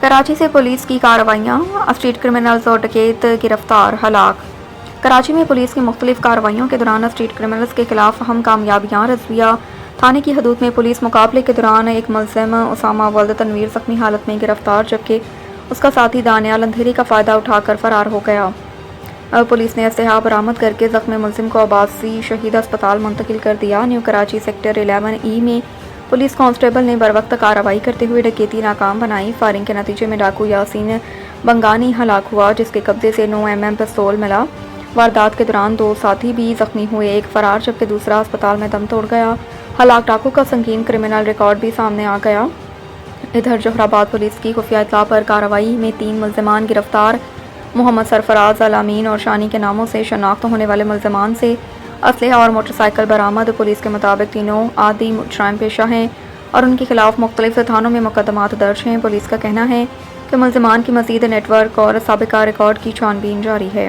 कराची से पुलिस की कार्रवाइयाँ, street criminals और डकैत गिरफ्तार, हलाक। कराची में पुलिस की मुख्तलिफ कार्रवाइयों के दौरान स्ट्रीट क्रिमिनल्स के खिलाफ अहम कामयाबियाँ। रज़विया थाने की हदूद में पुलिस मुकाबले के दौरान एक मुलज़िम उसामा वल्द तनवीर ज़ख्मी हालत में गिरफ्तार, जबकि उसका साथी दानियाल अंधेरे का फ़ायदा उठाकर फ़रार हो गया। पुलिस ने असलहा बरामद करके ज़ख्मी मुलज़िम को आबासी शहीद अस्पताल मुंतकिल कर दिया। न्यू कराची सेक्टर 11E में पुलिस कांस्टेबल ने बरवक्त कार्रवाई करते हुए डकैती नाकाम बनाई। फायरिंग के नतीजे में डाकू यासीन बंगानी हलाक हुआ, जिसके कब्जे से 9mm पिस्तौल मिला। वारदात के दौरान 2 साथी भी जख्मी हुए, एक फरार जबकि दूसरा अस्पताल में दम तोड़ गया। हलाक डाकू का संगीन क्रिमिनल रिकॉर्ड भी सामने आ गया। इधर जोहराबाद पुलिस की खुफिया इत्तला पर कार्रवाई में 3 मुलज़मान गिरफ्तार। मोहम्मद सरफराज, अल-अमीन और शानी के नामों से शनाख्त होने वाले मुलज़मान से असलहा और मोटरसाइकिल बरामद। पुलिस के मुताबिक तीनों आदि मुजरिम पेशा हैं और उनके खिलाफ मुख्तलिफ थानों में मुकदमात दर्ज हैं। पुलिस का कहना है कि मुलज़मान की मज़ीद नेटवर्क और साबिका रिकॉर्ड की छानबीन जारी है।